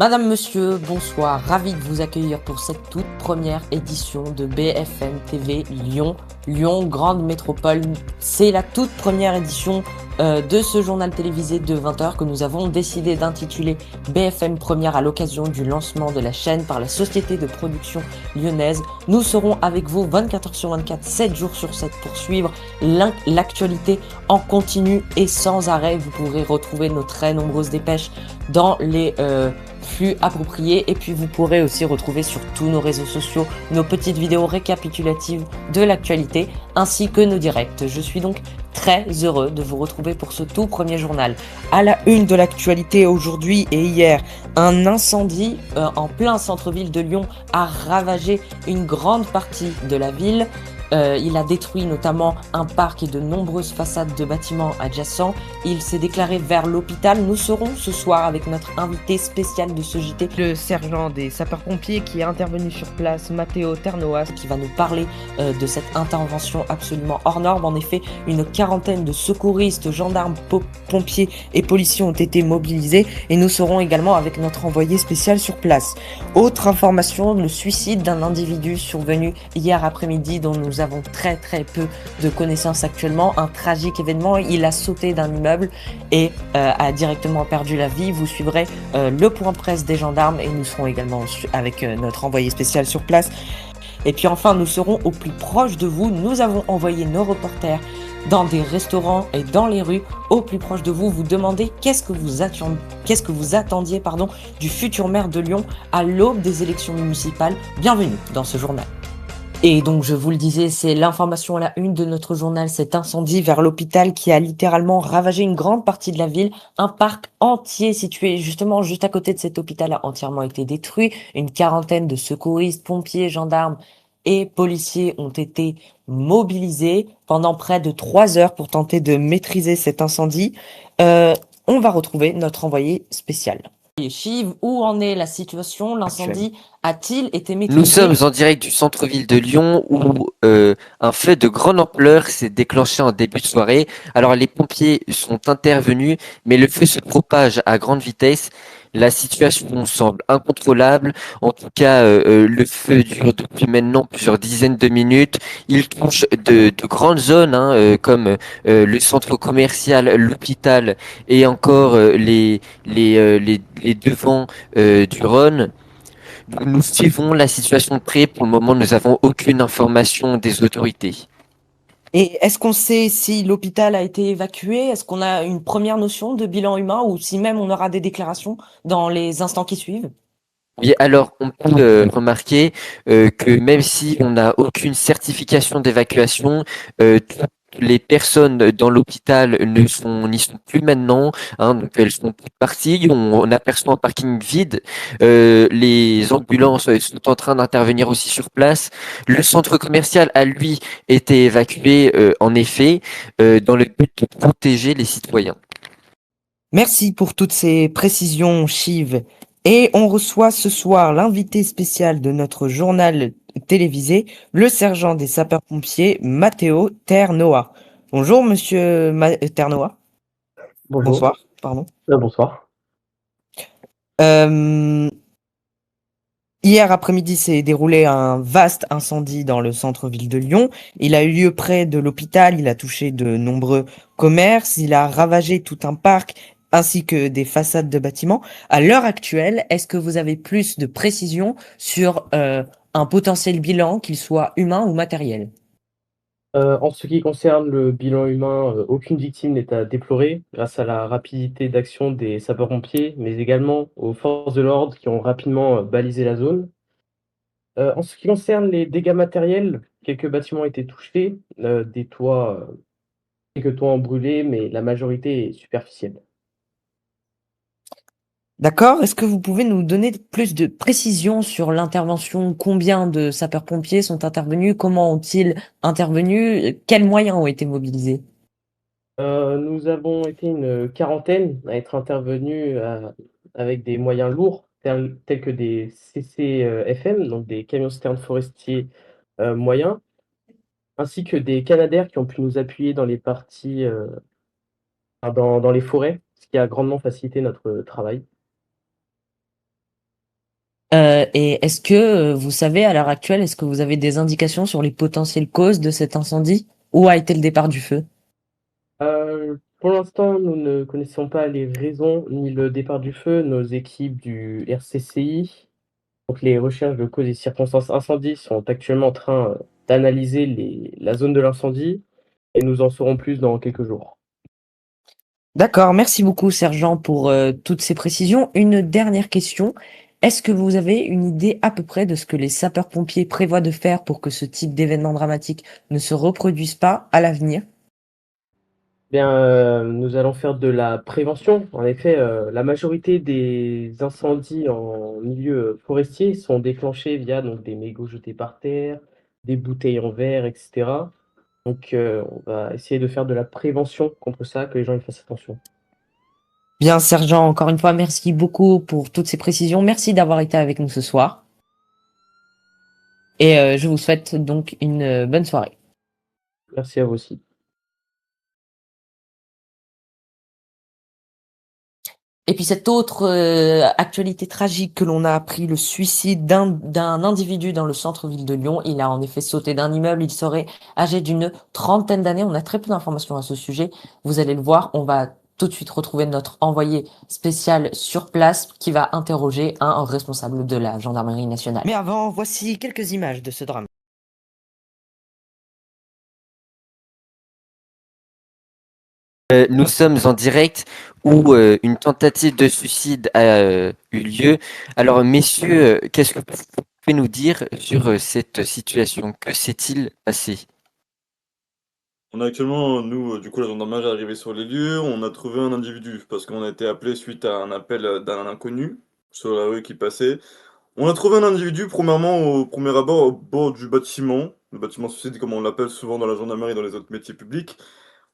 Madame, Monsieur, bonsoir. Ravi de vous accueillir pour cette toute première édition de BFM TV Lyon. Lyon, grande métropole. C'est la toute première édition de ce journal télévisé de 20 heures que nous avons décidé d'intituler BFM Première à l'occasion du lancement de la chaîne par la société de production lyonnaise. Nous serons avec vous 24 heures sur 24, 7 jours sur 7 pour suivre l'actualité en continu et sans arrêt. Vous pourrez retrouver nos très nombreuses dépêches dans les flux appropriés, et puis vous pourrez aussi retrouver sur tous nos réseaux sociaux nos petites vidéos récapitulatives de l'actualité ainsi que nos directs. Je suis donc très heureux de vous retrouver pour ce tout premier journal. À la une de l'actualité aujourd'hui et hier, un incendie en plein centre-ville de Lyon a ravagé une grande partie de la ville. Il a détruit notamment un parc et de nombreuses façades de bâtiments adjacents. Il s'est déclaré vers l'hôpital. Nous serons ce soir avec notre invité spécial de ce JT, le sergent des sapeurs-pompiers qui est intervenu sur place, Matteo Ternoas, qui va nous parler de cette intervention absolument hors norme. En effet, une quarantaine de secouristes, gendarmes, pompiers et policiers ont été mobilisés, et nous serons également avec notre envoyé spécial sur place. Autre information, le suicide d'un individu survenu hier après-midi dont nous avons très peu de connaissances actuellement. Un tragique événement, il a sauté d'un immeuble et a directement perdu la vie. Vous suivrez le point de presse des gendarmes, et nous serons également avec notre envoyé spécial sur place. Et puis enfin, nous serons au plus proche de vous. Nous avons envoyé nos reporters dans des restaurants et dans les rues au plus proche de vous. Vous demandez qu'est-ce que vous attendiez du futur maire de Lyon à l'aube des élections municipales. Bienvenue dans ce journal. Et donc, je vous le disais, c'est l'information à la une de notre journal, cet incendie vers l'hôpital qui a littéralement ravagé une grande partie de la ville. Un parc entier situé justement juste à côté de cet hôpital a entièrement été détruit. Une quarantaine de secouristes, pompiers, gendarmes et policiers ont été mobilisés pendant près de 3 heures pour tenter de maîtriser cet incendie. On va retrouver notre envoyé spécial. Chiv, où en est la situation? L'incendie a-t-il été maîtrisé? Nous sommes en direct du centre-ville de Lyon où un feu de grande ampleur s'est déclenché en début de soirée. Alors les pompiers sont intervenus, mais le feu se propage à grande vitesse. La situation semble incontrôlable. En tout cas, le feu dure depuis maintenant plusieurs dizaines de minutes. Il touche de grandes zones, comme le centre commercial, l'hôpital et encore les devants du Rhône. Nous suivons la situation de près. Pour le moment, nous n'avons aucune information des autorités. Et est-ce qu'on sait si l'hôpital a été évacué? Est-ce qu'on a une première notion de bilan humain, ou si même on aura des déclarations dans les instants qui suivent? Oui, alors on peut remarquer que même si on n'a aucune certification d'évacuation, toutes les personnes dans l'hôpital n'y sont plus maintenant, donc elles sont toutes parties. On aperçoit un parking vide. Les ambulances sont en train d'intervenir aussi sur place. Le centre commercial a lui été évacué, en effet, dans le but de protéger les citoyens. Merci pour toutes ces précisions, Chiv. Et on reçoit ce soir l'invité spécial de notre journal télévisé, le sergent des sapeurs-pompiers, Matteo Ternoa. Bonjour, monsieur Ternoa. Bonjour. Bonsoir, pardon. Bonsoir. Euh, Hier après-midi s'est déroulé un vaste incendie dans le centre-ville de Lyon. Il a eu lieu près de l'hôpital, il a touché de nombreux commerces, il a ravagé tout un parc ainsi que des façades de bâtiments. À l'heure actuelle, est-ce que vous avez plus de précisions sur un potentiel bilan, qu'il soit humain ou matériel? En ce qui concerne le bilan humain, aucune victime n'est à déplorer grâce à la rapidité d'action des sapeurs-pompiers, mais également aux forces de l'ordre qui ont rapidement, balisé la zone. En ce qui concerne les dégâts matériels, quelques bâtiments ont été touchés, des toits, quelques toits ont brûlé, mais la majorité est superficielle. D'accord. Est-ce que vous pouvez nous donner plus de précisions sur l'intervention? Combien de sapeurs-pompiers sont intervenus? Comment ont-ils intervenu? Quels moyens ont été mobilisés? Nous avons été une quarantaine à être intervenus, avec des moyens lourds tels que des CCFM, donc des camions-citernes forestiers, moyens, ainsi que des Canadair qui ont pu nous appuyer dans les parties, dans les forêts, ce qui a grandement facilité notre travail. Et est-ce que vous savez à l'heure actuelle, est-ce que vous avez des indications sur les potentielles causes de cet incendie? Où a été le départ du feu? Pour l'instant, nous ne connaissons pas les raisons ni le départ du feu. Nos équipes du RCCI, donc les recherches de causes et circonstances incendie, sont actuellement en train d'analyser la zone de l'incendie et nous en saurons plus dans quelques jours. D'accord, merci beaucoup, sergent, pour toutes ces précisions. Une dernière question. Est-ce que vous avez une idée à peu près de ce que les sapeurs-pompiers prévoient de faire pour que ce type d'événement dramatique ne se reproduise pas à l'avenir? Bien, nous allons faire de la prévention. En effet, la majorité des incendies en milieu forestier sont déclenchés via donc des mégots jetés par terre, des bouteilles en verre, et cetera. Donc, on va essayer de faire de la prévention contre ça, que les gens y fassent attention. Bien, sergent, encore une fois, merci beaucoup pour toutes ces précisions. Merci d'avoir été avec nous ce soir. Et je vous souhaite donc une bonne soirée. Merci à vous aussi. Et puis cette autre actualité tragique que l'on a appris, le suicide d'un individu dans le centre-ville de Lyon. Il a en effet sauté d'un immeuble. Il serait âgé d'une trentaine d'années. On a très peu d'informations à ce sujet. Vous allez le voir. On va tout de suite retrouver notre envoyé spécial sur place qui va interroger un responsable de la gendarmerie nationale. Mais avant, voici quelques images de ce drame. Nous sommes en direct où une tentative de suicide a eu lieu. Alors, messieurs, qu'est-ce que vous pouvez nous dire sur cette situation? Que s'est-il passé? On a actuellement, nous, du coup, la gendarmerie est arrivée sur les lieux. On a trouvé un individu parce qu'on a été appelé suite à un appel d'un inconnu sur la rue qui passait. On a trouvé un individu, premièrement, au premier abord, au bord du bâtiment, le bâtiment suicide, comme on l'appelle souvent dans la gendarmerie et dans les autres métiers publics.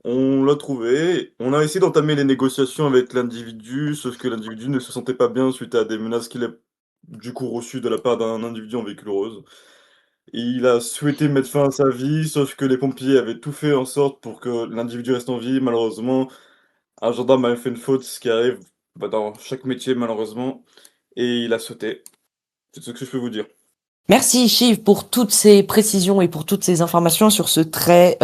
On l'a trouvé. On a essayé d'entamer les négociations avec l'individu, sauf que l'individu ne se sentait pas bien suite à des menaces qu'il a du coup reçues de la part d'un individu en véhicule rose. Il a souhaité mettre fin à sa vie, sauf que les pompiers avaient tout fait en sorte pour que l'individu reste en vie. Malheureusement, un gendarme avait fait une faute, ce qui arrive dans chaque métier malheureusement, et il a sauté. C'est tout ce que je peux vous dire. Merci Chiv pour toutes ces précisions et pour toutes ces informations sur ce très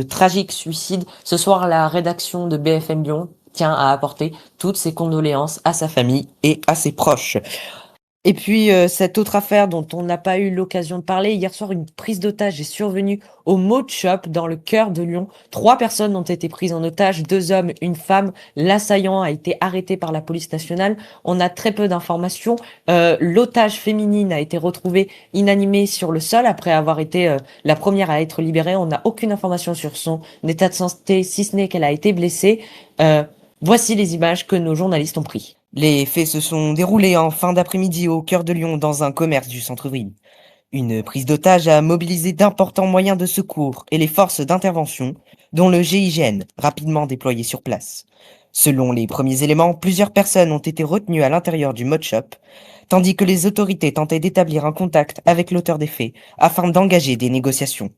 tragique suicide. Ce soir, la rédaction de BFM Lyon tient à apporter toutes ses condoléances à sa famille et à ses proches. Et puis, cette autre affaire dont on n'a pas eu l'occasion de parler, hier soir, une prise d'otage est survenue au Mode Shop dans le cœur de Lyon. 3 personnes ont été prises en otage, 2 hommes, une femme. L'assaillant a été arrêté par la police nationale. On a très peu d'informations. L'otage féminine a été retrouvée inanimée sur le sol après avoir été la première à être libérée. On n'a aucune information sur son état de santé, si ce n'est qu'elle a été blessée. Voici les images que nos journalistes ont prises. Les faits se sont déroulés en fin d'après-midi au cœur de Lyon dans un commerce du centre-ville. Une prise d'otage a mobilisé d'importants moyens de secours et les forces d'intervention, dont le GIGN, rapidement déployé sur place. Selon les premiers éléments, plusieurs personnes ont été retenues à l'intérieur du Mod Shop, tandis que les autorités tentaient d'établir un contact avec l'auteur des faits afin d'engager des négociations.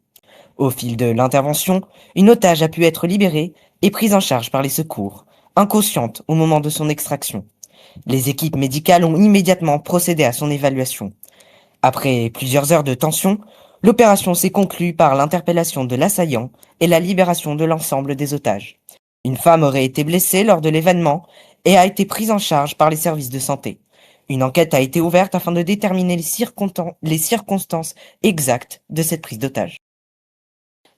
Au fil de l'intervention, une otage a pu être libérée et prise en charge par les secours, inconsciente au moment de son extraction. Les équipes médicales ont immédiatement procédé à son évaluation. Après plusieurs heures de tension, l'opération s'est conclue par l'interpellation de l'assaillant et la libération de l'ensemble des otages. Une femme aurait été blessée lors de l'événement et a été prise en charge par les services de santé. Une enquête a été ouverte afin de déterminer les circonstances exactes de cette prise d'otage.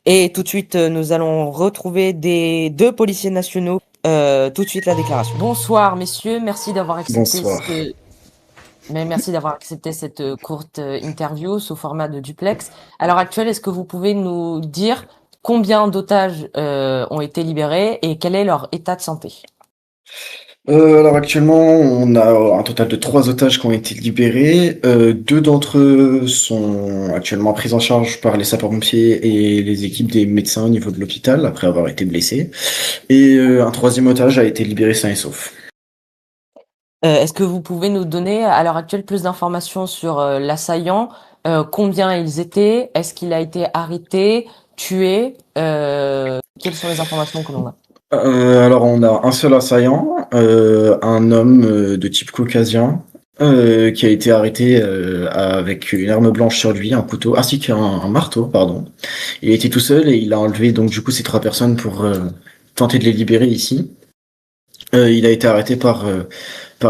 Et tout de suite, nous allons retrouver des 2 policiers nationaux. Tout de suite la déclaration. Bonsoir messieurs, merci d'avoir accepté merci d'avoir accepté cette courte interview sous format de duplex. À l'heure actuelle, est-ce que vous pouvez nous dire combien d'otages ont été libérés et quel est leur état de santé? Alors actuellement, on a un total de 3 otages qui ont été libérés. 2 d'entre eux sont actuellement pris en charge par les sapeurs-pompiers et les équipes des médecins au niveau de l'hôpital après avoir été blessés. Et un 3e otage a été libéré sain et sauf. Est-ce que vous pouvez nous donner à l'heure actuelle plus d'informations sur l'assaillant? Combien ils étaient? Est-ce qu'il a été arrêté, tué? Quelles sont les informations que l'on a? Alors on a un seul assaillant, un homme de type caucasien, qui a été arrêté avec une arme blanche sur lui, un couteau, ainsi qu'un marteau, pardon. Il était tout seul et il a enlevé donc du coup ces 3 personnes pour tenter de les libérer ici. Il a été arrêté par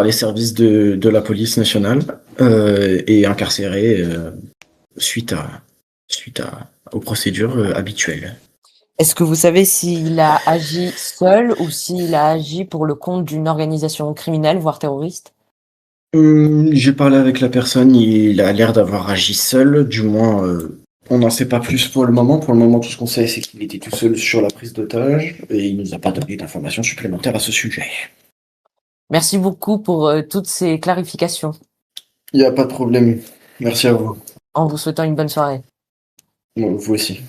les services de la police nationale et incarcéré suite aux procédures habituelles. Est-ce que vous savez s'il a agi seul ou s'il a agi pour le compte d'une organisation criminelle, voire terroriste? J'ai parlé avec la personne, il a l'air d'avoir agi seul, du moins on n'en sait pas plus pour le moment. Pour le moment, tout ce qu'on sait, c'est qu'il était tout seul sur la prise d'otage et il nous a pas donné d'informations supplémentaires à ce sujet. Merci beaucoup pour toutes ces clarifications, Il n'y a pas de problème. Merci à vous. en vous souhaitant une bonne soirée. Bon, vous aussi.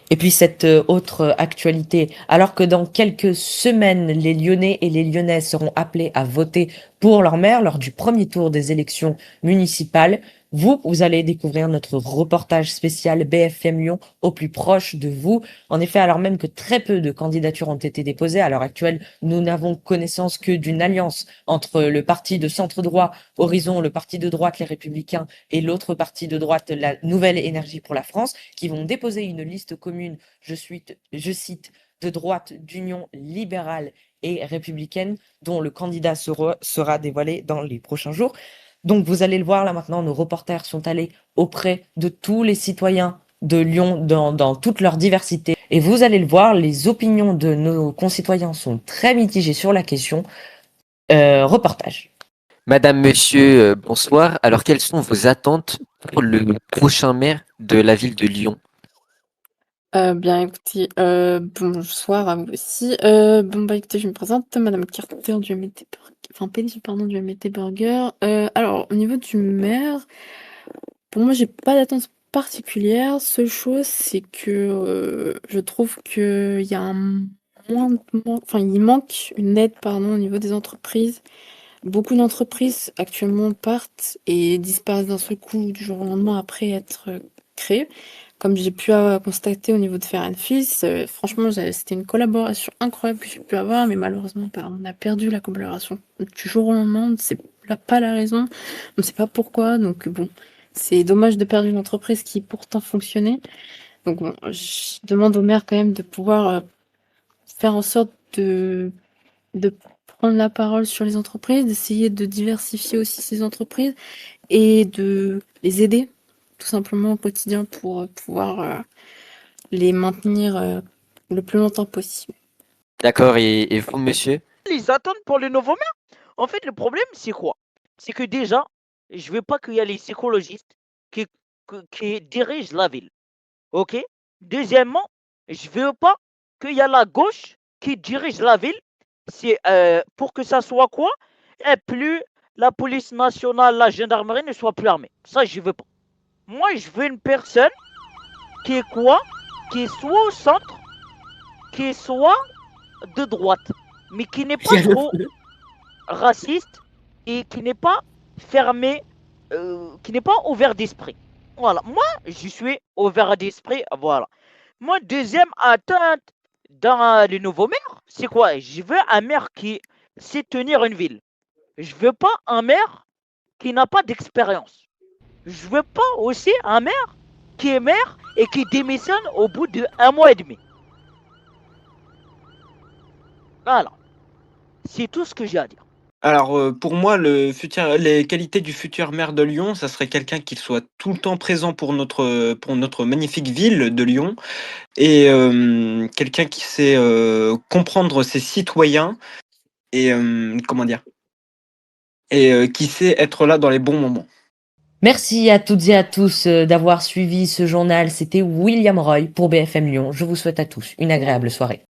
Et puis cette autre actualité, alors que dans quelques semaines, les Lyonnais et les Lyonnaises seront appelés à voter pour leur maire lors du premier tour des élections municipales, vous allez découvrir notre reportage spécial BFM Lyon au plus proche de vous. En effet, alors même que très peu de candidatures ont été déposées, à l'heure actuelle, nous n'avons connaissance que d'une alliance entre le parti de centre droit Horizon, le parti de droite Les Républicains et l'autre parti de droite la Nouvelle Énergie pour la France, qui vont déposer une liste commune, je cite, de droite d'union libérale et républicaine, dont le candidat sera dévoilé dans les prochains jours. Donc vous allez le voir là maintenant, nos reporters sont allés auprès de tous les citoyens de Lyon dans toute leur diversité. Et vous allez le voir, les opinions de nos concitoyens sont très mitigées sur la question. Reportage. Madame, monsieur, bonsoir. Alors, quelles sont vos attentes pour le prochain maire de la ville de Lyon? Bien écoutez, bonsoir à vous aussi. Bon bah écoutez, je me présente, Madame Carter du MT enfin PDG pardon du MT Burger. Alors au niveau du maire, pour moi j'ai pas d'attente particulière. Seule chose c'est que je trouve qu'il y a il manque une aide pardon au niveau des entreprises. Beaucoup d'entreprises actuellement partent et disparaissent d'un seul coup du jour au lendemain après être créées. Comme j'ai pu constater au niveau de Faire Fils, franchement, c'était une collaboration incroyable que j'ai pu avoir, mais malheureusement, on a perdu la collaboration du jour au lendemain. On ne sait pas la raison, on ne sait pas pourquoi. Donc bon, c'est dommage de perdre une entreprise qui pourtant fonctionnait. Donc bon, je demande au maire quand même de pouvoir faire en sorte de prendre la parole sur les entreprises, d'essayer de diversifier aussi ces entreprises et de les aider tout simplement au quotidien pour pouvoir les maintenir le plus longtemps possible. D'accord, et vous, monsieur? Les attentes pour le nouveau maire. En fait, le problème, c'est quoi? C'est que déjà, je veux pas qu'il y ait les psychologistes qui dirigent la ville. OK? Deuxièmement, je veux pas qu'il y ait la gauche qui dirige la ville. C'est pour que ça soit quoi? Et plus la police nationale, la gendarmerie ne soit plus armée. Ça, je veux pas. Moi, je veux une personne qui est quoi? Qui est soit au centre, qui soit de droite, mais qui n'est pas trop raciste et qui n'est pas fermé, qui n'est pas ouvert d'esprit. Voilà, moi je suis ouvert d'esprit, voilà. Moi, deuxième attente dans le nouveau maire, c'est quoi? Je veux un maire qui sait tenir une ville. Je veux pas un maire qui n'a pas d'expérience. Je veux pas aussi un maire qui est maire et qui démissionne au bout de 1 mois et demi. Voilà, c'est tout ce que j'ai à dire. Alors, pour moi, les qualités du futur maire de Lyon, ça serait quelqu'un qui soit tout le temps présent pour notre magnifique ville de Lyon et quelqu'un qui sait comprendre ses citoyens et comment dire? Et qui sait être là dans les bons moments. Merci à toutes et à tous d'avoir suivi ce journal. C'était William Roy pour BFM Lyon. Je vous souhaite à tous une agréable soirée.